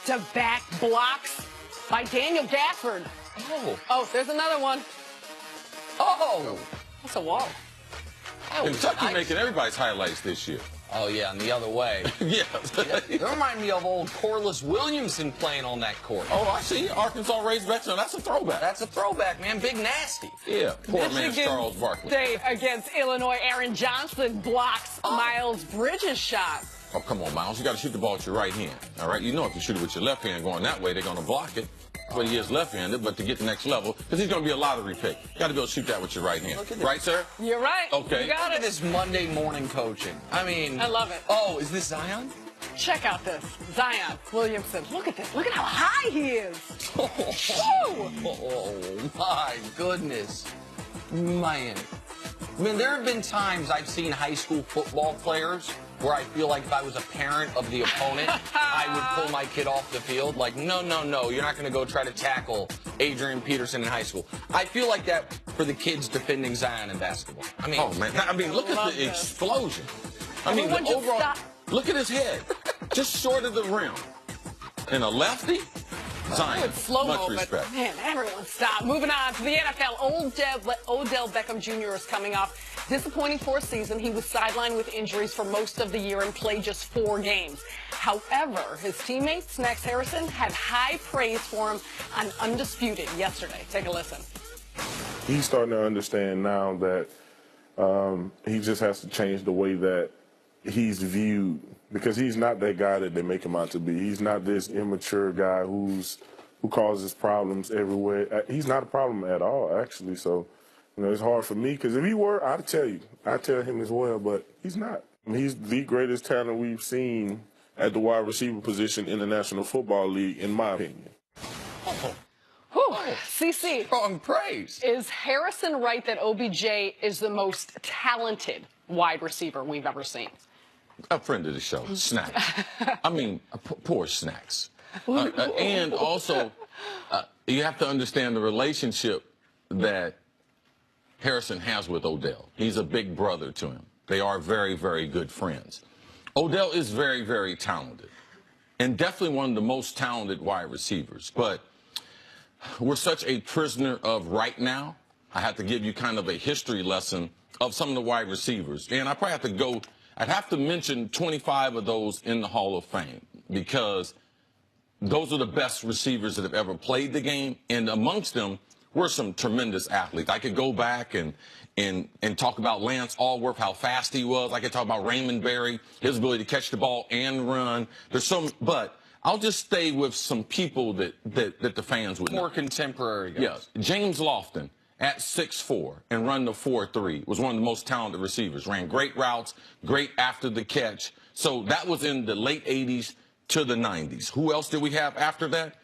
back-to-back blocks by Daniel Gafford. Oh, there's another one. Oh, That's a wall. Kentucky making everybody's highlights this year. Oh, yeah, and the other way. Yeah. They remind me of old Corliss Williamson playing on that court. Oh, I see. Arkansas Razorbacks. Now, that's a throwback. That's a throwback, man. Big nasty. Yeah, poor man's Michigan Charles Barkley. State against Illinois. Aaron Johnson blocks Miles Bridges' shot. Oh, come on, Miles. You got to shoot the ball with your right hand. All right? You know if you shoot it with your left hand going that way, they're going to block it. But he is left-handed, but to get the next level, because he's going to be a lottery pick. You got to be able to shoot that with your right hand. Right, sir? You're right. Okay. You got Look it. at this Monday morning coaching. I mean, I love it. Oh, is this Zion? Check out this. Zion Williamson. Look at this. Look at how high he is. Oh, my goodness. Man. I mean, there have been times I've seen high school football players where I feel like if I was a parent of the opponent, I would pull my kid off the field. Like, no, you're not going to go try to tackle Adrian Peterson in high school. I feel like that for the kids defending Zion in basketball. I mean, Oh, man. I mean, look at the explosion. I mean, the overall. Look at his head. Just short of the rim. And a lefty? Zion. Much respect. Man, everyone stop. Moving on to the NFL. Odell Beckham Jr. is coming off disappointing fourth season. He was sidelined with injuries for most of the year and played just 4 games. However, his teammate, Snacks Harrison, had high praise for him on Undisputed yesterday. Take a listen. He's starting to understand now that he just has to change the way that he's viewed, because he's not that guy that they make him out to be. He's not this immature guy who causes problems everywhere. He's not a problem at all, actually. So, it's hard for me, because if he were, I'd tell you. I'd tell him as well, but he's not. He's the greatest talent we've seen at the wide receiver position in the National Football League, in my opinion. CC. Strong praise. Is Harrison right that OBJ is the most talented wide receiver we've ever seen? A friend of the show, Snacks. I mean, poor Snacks. And also, you have to understand the relationship that Harrison has with Odell. He's a big brother to him. They are very, very good friends. Odell is very, very talented, and definitely one of the most talented wide receivers. But we're such a prisoner of Wright now. I have to give you kind of a history lesson of some of the wide receivers. And I probably have to go, I'd have to mention 25 of those in the Hall of Fame, because those are the best receivers that have ever played the game. And amongst them were some tremendous athletes. I could go back and talk about Lance Allworth, how fast he was. I could talk about Raymond Berry, his ability to catch the ball and run. There's some, but I'll just stay with some people that the fans would know. More contemporary guys. Yes. James Lofton at 6'4" and run the 4.3 was one of the most talented receivers. Ran great routes, great after the catch. So that was in the late 80s to the 90s. Who else did we have after that?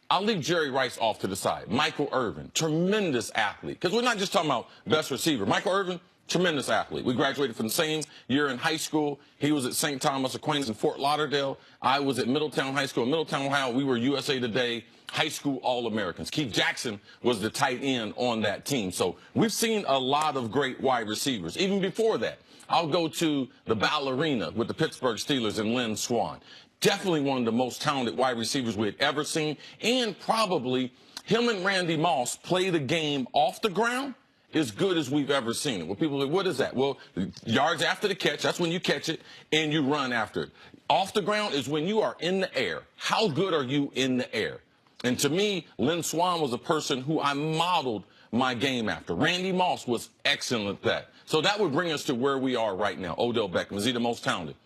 I'll leave Jerry Rice off to the side. Michael Irvin, tremendous athlete. Because we're not just talking about best receiver. Michael Irvin, tremendous athlete. We graduated from the same year in high school. He was at St. Thomas Aquinas in Fort Lauderdale. I was at Middletown High School. In Middletown, Ohio, we were USA Today high school All-Americans. Keith Jackson was the tight end on that team. So we've seen a lot of great wide receivers. Even before that, I'll go to the ballerina with the Pittsburgh Steelers and Lynn Swann. Definitely one of the most talented wide receivers we had ever seen. And probably him and Randy Moss play the game off the ground as good as we've ever seen it. Well, people are like, what is that? Well, yards after the catch, that's when you catch it and you run after it. Off the ground is when you are in the air. How good are you in the air? And to me, Lynn Swann was a person who I modeled my game after. Randy Moss was excellent at that. So that would bring us to where we are right now. Odell Beckham, is he the most talented?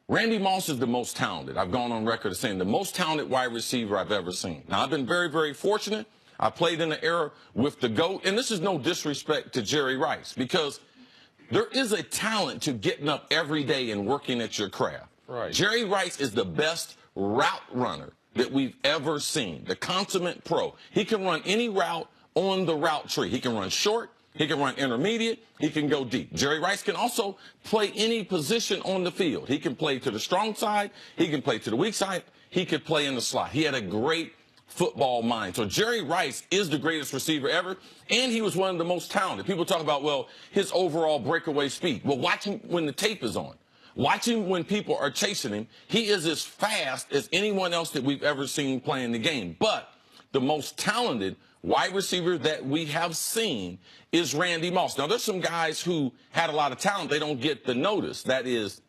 Randy Moss is the most talented. I've gone on record as saying the most talented wide receiver I've ever seen. Now, I've been very, very fortunate. I played in the era with the GOAT, and this is no disrespect to Jerry Rice, because there is a talent to getting up every day and working at your craft. Right. Jerry Rice is the best route runner that we've ever seen, the consummate pro. He can run any route on the route tree. He can run short. He can run intermediate. He can go deep. Jerry Rice can also play any position on the field. He can play to the strong side. He can play to the weak side. He could play in the slot. He had a great football mind. So Jerry Rice is the greatest receiver ever, and he was one of the most talented. People talk about, well, his overall breakaway speed. Well, watch him when the tape is on. Watch him when people are chasing him. He is as fast as anyone else that we've ever seen playing the game. But the most talented wide receiver that we have seen is Randy Moss. Now, there's some guys who had a lot of talent. They don't get the notice. That is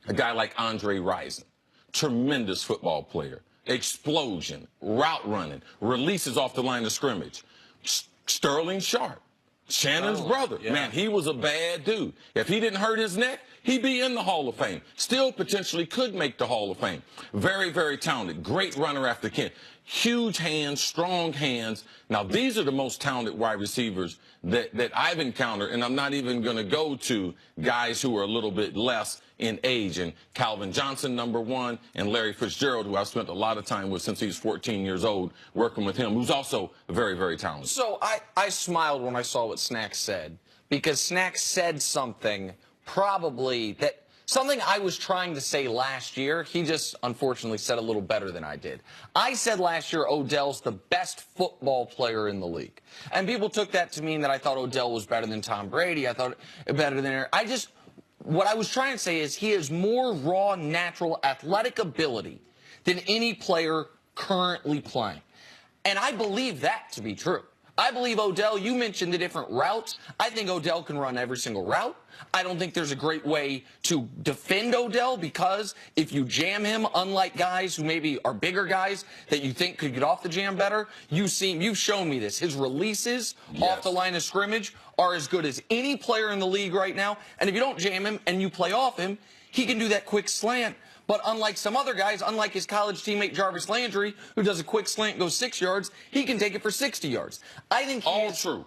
a guy like Andre Rison, tremendous football player, explosion, route running, releases off the line of scrimmage. Sterling Sharp, Shannon's brother. Yeah. Man, he was a bad dude. If he didn't hurt his neck, he'd be in the Hall of Fame. Still potentially could make the Hall of Fame. Very, very talented. Great runner after Kent. Huge hands, strong hands. Now, these are the most talented wide receivers that I've encountered, and I'm not even going to go to guys who are a little bit less in age. And Calvin Johnson, #1, and Larry Fitzgerald, who I've spent a lot of time with since he's 14 years old, working with him, who's also very, very talented. So I smiled when I saw what Snacks said, because Snacks said something probably that something I was trying to say last year. He just unfortunately said a little better than I did. I said last year Odell's the best football player in the league. And people took that to mean that I thought Odell was better than Tom Brady. I thought better than Aaron. What I was trying to say is he has more raw, natural, athletic ability than any player currently playing. And I believe that to be true. I believe Odell, you mentioned the different routes. I think Odell can run every single route. I don't think there's a great way to defend Odell, because if you jam him, unlike guys who maybe are bigger guys that you think could get off the jam better, you've shown me this. His releases off the line of scrimmage are as good as any player in the league right now. And if you don't jam him and you play off him, he can do that quick slant. But unlike some other guys, unlike his college teammate Jarvis Landry, who does a quick slant, goes 6 yards, he can take it for 60 yards. I think true.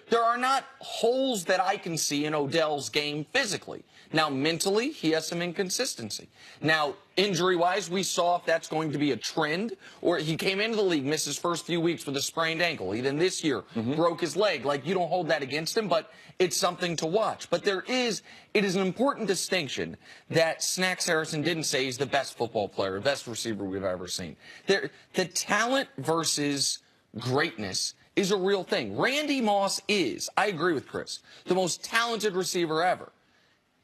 There are not holes that I can see in Odell's game physically. Now, mentally, he has some inconsistency. Now, injury-wise, we saw if that's going to be a trend, or he came into the league, missed his first few weeks with a sprained ankle. Even this year, broke his leg. Like, you don't hold that against him, but it's something to watch. But it is an important distinction that Snacks Harrison didn't say he's the best football player, best receiver we've ever seen. The talent versus greatness is a real thing. Randy Moss is, I agree with Cris, the most talented receiver ever.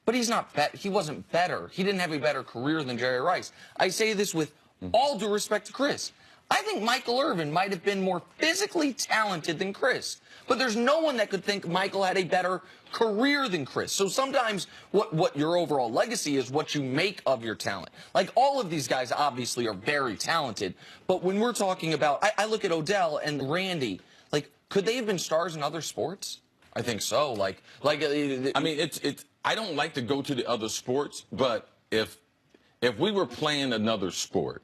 But he's not he wasn't better. He didn't have a better career than Jerry Rice. I say this with all due respect to Cris. I think Michael Irvin might have been more physically talented than Cris. But there's no one that could think Michael had a better career than Cris. So sometimes what your overall legacy is what you make of your talent. Like, all of these guys obviously are very talented. But when we're talking about, I look at Odell and Randy, like, could they have been stars in other sports? I think so. I mean, I don't like to go to the other sports, but if we were playing another sport,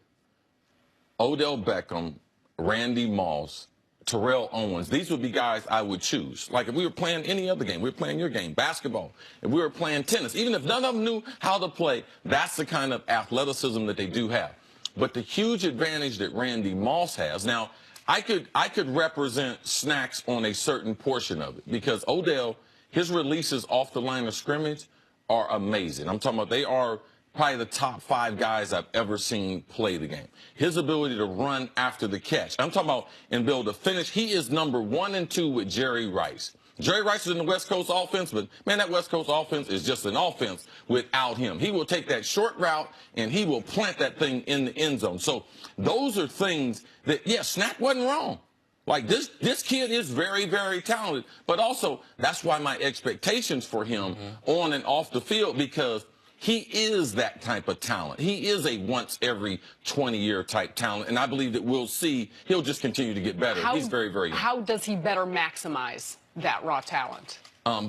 Odell Beckham, Randy Moss, Terrell Owens, these would be guys I would choose. Like, if we were playing any other game, we were playing your game, basketball, if we were playing tennis, even if none of them knew how to play, that's the kind of athleticism that they do have. But the huge advantage that Randy Moss has, now, I could represent Snacks on a certain portion of it, because Odell, his releases off the line of scrimmage are amazing. I'm talking about they are probably the top 5 guys I've ever seen play the game. His ability to run after the catch. I'm talking about and be able to finish. He is #1 and 2 with Jerry Rice. Jerry Rice is in the West Coast offense, but, man, that West Coast offense is just an offense without him. He will take that short route, and he will plant that thing in the end zone. So those are things that, yeah, Snack wasn't wrong. Like, this kid is very, very talented. But also, that's why my expectations for him on and off the field, because he is that type of talent. He is a once every 20-year type talent, and I believe that we'll see he'll just continue to get better. He's very, very young. How does he better maximize that raw talent?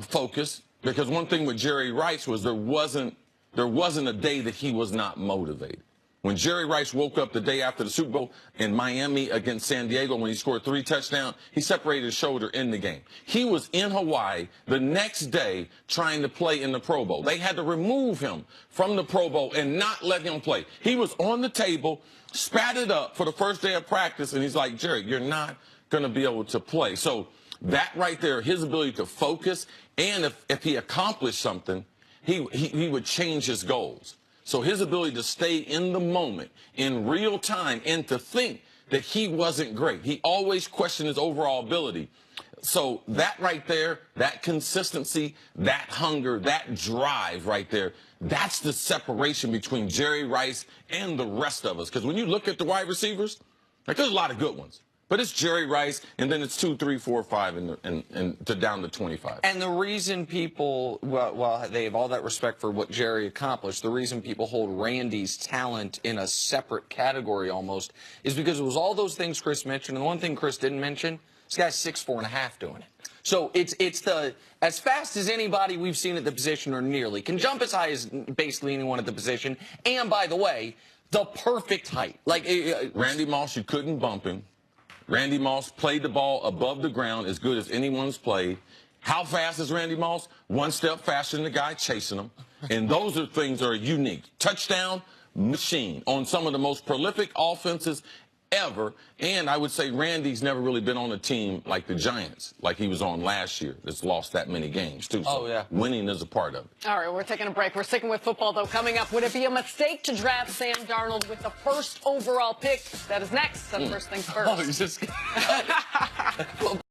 Focus. Because one thing with Jerry Rice was there wasn't a day that he was not motivated. When Jerry Rice woke up the day after the Super Bowl in Miami against San Diego, when he scored 3 touchdowns, he separated his shoulder in the game. He was in Hawaii the next day trying to play in the Pro Bowl. They had to remove him from the Pro Bowl and not let him play. He was on the table, spat it up for the first day of practice, and he's like, Jerry, you're not going to be able to play. So that right there, his ability to focus, and if he accomplished something, he would change his goals. So his ability to stay in the moment, in real time, and to think that he wasn't great. He always questioned his overall ability. So that right there, that consistency, that hunger, that drive right there, that's the separation between Jerry Rice and the rest of us. Because when you look at the wide receivers, like there's a lot of good ones. But it's Jerry Rice, and then it's 2, 3, 4, 5, and to down to 25. And the reason people, well, they have all that respect for what Jerry accomplished, the reason people hold Randy's talent in a separate category almost is because it was all those things Cris mentioned. And the one thing Cris didn't mention, this guy's 6'4.5" doing it. So it's the as fast as anybody we've seen at the position or nearly, can jump as high as basically anyone at the position. And by the way, the perfect height. Like Randy Moss, you couldn't bump him. Randy Moss played the ball above the ground as good as anyone's played. How fast is Randy Moss? One step faster than the guy chasing him. And those are things that are unique. Touchdown machine on some of the most prolific offenses ever. And I would say Randy's never really been on a team like the Giants, like he was on last year, that's lost that many games, too. So yeah. Winning is a part of it. All right, we're taking a break. We're sticking with football, though. Coming up, would it be a mistake to draft Sam Darnold with the first overall pick? That is next. That's first things first. Oh, you just...